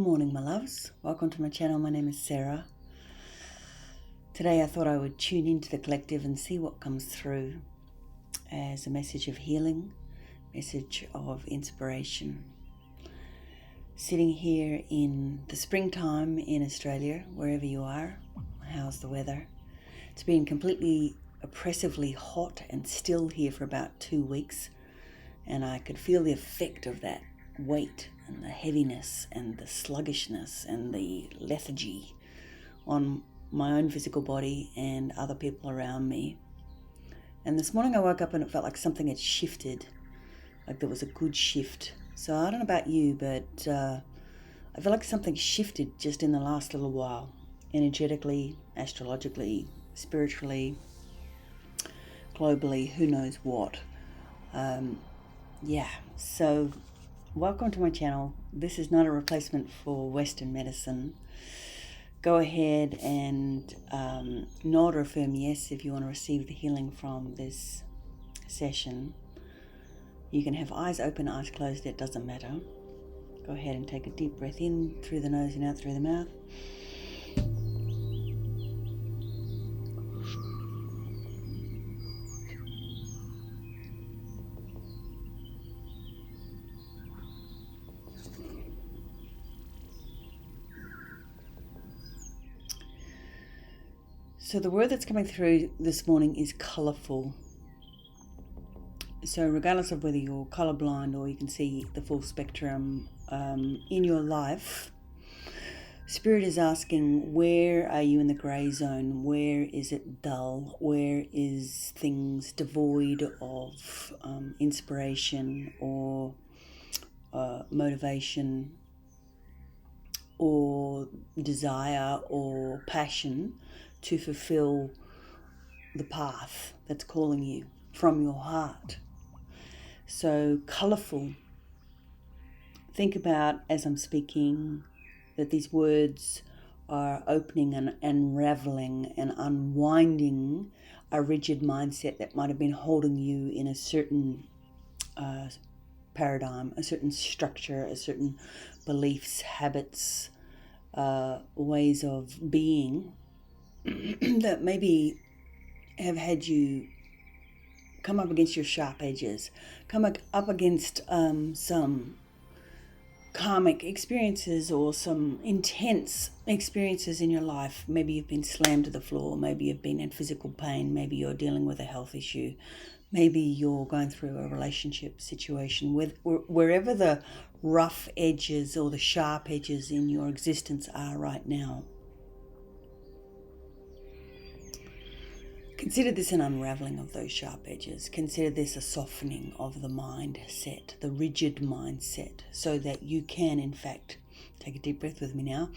Good morning, my loves. Welcome to my channel. My name is Sarah. Today I thought I would tune into the collective and see what comes through as a message of healing, message of inspiration. Sitting here in the springtime in Australia, wherever you are, how's the weather? It's been completely oppressively hot and still here for about 2 weeks, and I could feel the effect of that weight and the heaviness and the sluggishness and the lethargy on my own physical body and other people around me. And this morning I woke up and it felt like something had shifted, like there was a good shift. So I don't know about you, but I feel like something shifted just in the last little while, energetically, astrologically, spiritually, globally, who knows what. So welcome to my channel. This is not a replacement for Western medicine. Go ahead and nod or affirm yes if you want to receive the healing from this session. You can have eyes open, eyes closed, it doesn't matter. Go ahead and take a deep breath in through the nose and out through the mouth. So the word that's coming through this morning is colourful. So regardless of whether you're colourblind or you can see the full spectrum in your life, Spirit is asking, where are you in the grey zone? Where is it dull? Where is things devoid of inspiration or motivation or desire or passion to fulfill the path that's calling you from your heart? So colourful. Think about, as I'm speaking, that these words are opening and unraveling and unwinding a rigid mindset that might have been holding you in a certain paradigm, a certain structure, a certain beliefs, habits, ways of being that maybe have had you come up against your sharp edges, come up against some karmic experiences or some intense experiences in your life. Maybe you've been slammed to the floor, maybe you've been in physical pain, maybe you're dealing with a health issue, maybe you're going through a relationship situation. Wherever the rough edges or the sharp edges in your existence are right now, consider this an unraveling of those sharp edges. Consider this a softening of the mindset, the rigid mindset, so that you can, in fact, take a deep breath with me now,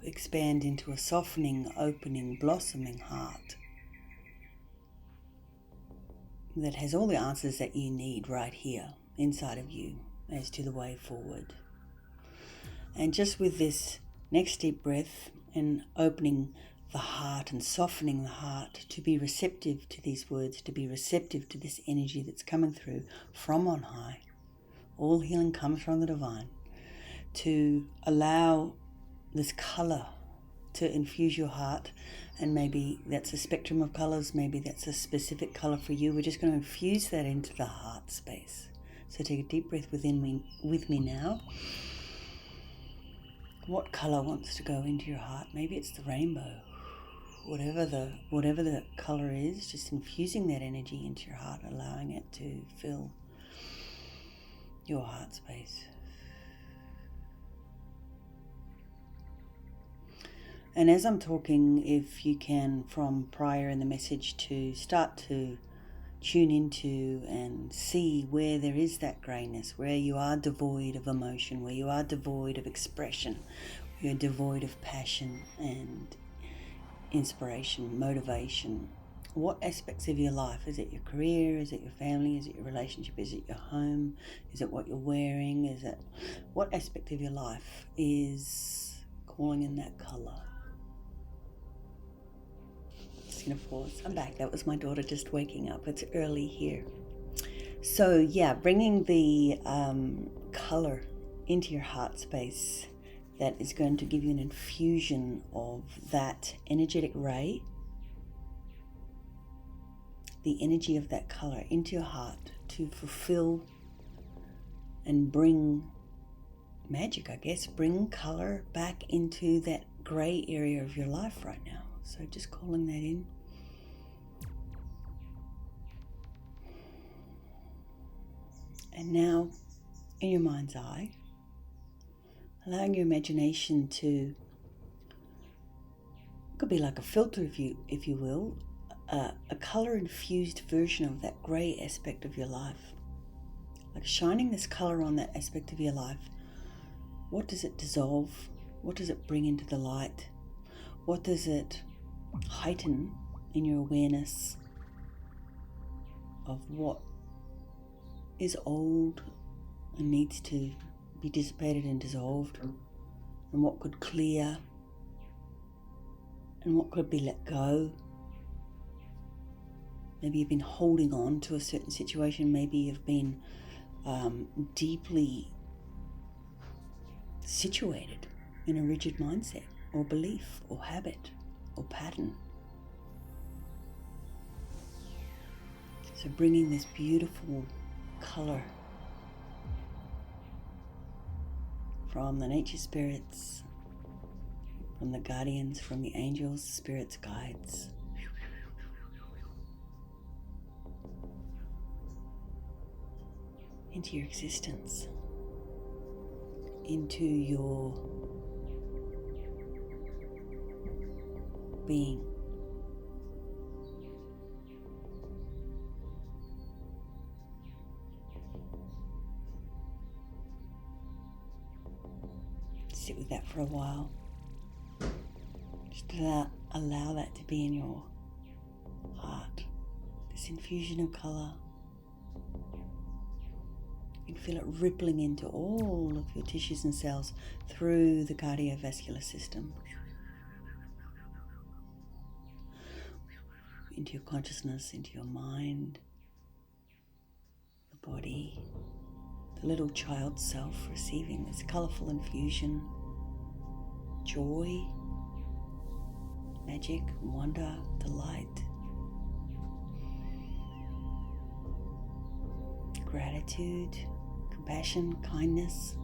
expand into a softening, opening, blossoming heart that has all the answers that you need right here inside of you as to the way forward. And just with this next deep breath and opening the heart and softening the heart to be receptive to these words, to be receptive to this energy that's coming through from on high. All healing comes from the divine. To allow this colour to infuse your heart, and maybe that's a spectrum of colours, maybe that's a specific colour for you. We're just going to infuse that into the heart space. So take a deep breath with me now. What colour wants to go into your heart? Maybe it's the rainbow. Whatever the colour is, just infusing that energy into your heart, allowing it to fill your heart space. And as I'm talking, if you can, from prior in the message, to start to tune into and see where there is that greyness, where you are devoid of emotion, where you are devoid of expression, where you're devoid of passion and inspiration, motivation. What aspects of your life? Is it your career? Is it your family? Is it your relationship? Is it your home? Is it what you're wearing? Is it what aspect of your life is calling in that colour? Just gonna pause. I'm back. That was my daughter just waking up. It's early here. So yeah, bringing the color into your heart space that is going to give you an infusion of that energetic ray, the energy of that color into your heart to fulfill and bring magic, I guess, bring color back into that gray area of your life right now. So just calling that in. And now, in your mind's eye, allowing your imagination to, it could be like a filter if you will, a color-infused version of that gray aspect of your life. Like shining this color on that aspect of your life. What does it dissolve? What does it bring into the light? What does it heighten in your awareness of what is old and needs to be dissipated and dissolved, and what could clear, and what could be let go? Maybe you've been holding on to a certain situation. Maybe you've been deeply situated in a rigid mindset or belief or habit or pattern. So bringing this beautiful color from the nature spirits, from the guardians, from the angels, spirits, guides, into your existence, into your being. Sit with that for a while. Just allow that to be in your heart. This infusion of colour. You can feel it rippling into all of your tissues and cells through the cardiovascular system. Into your consciousness, into your mind, the body, the little child self receiving this colourful infusion, joy, magic, wonder, delight, gratitude, compassion, kindness.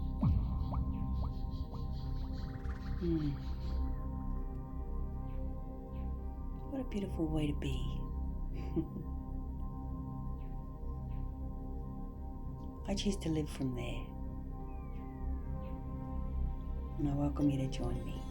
What a beautiful way to be. I choose to live from there. And I welcome you to join me.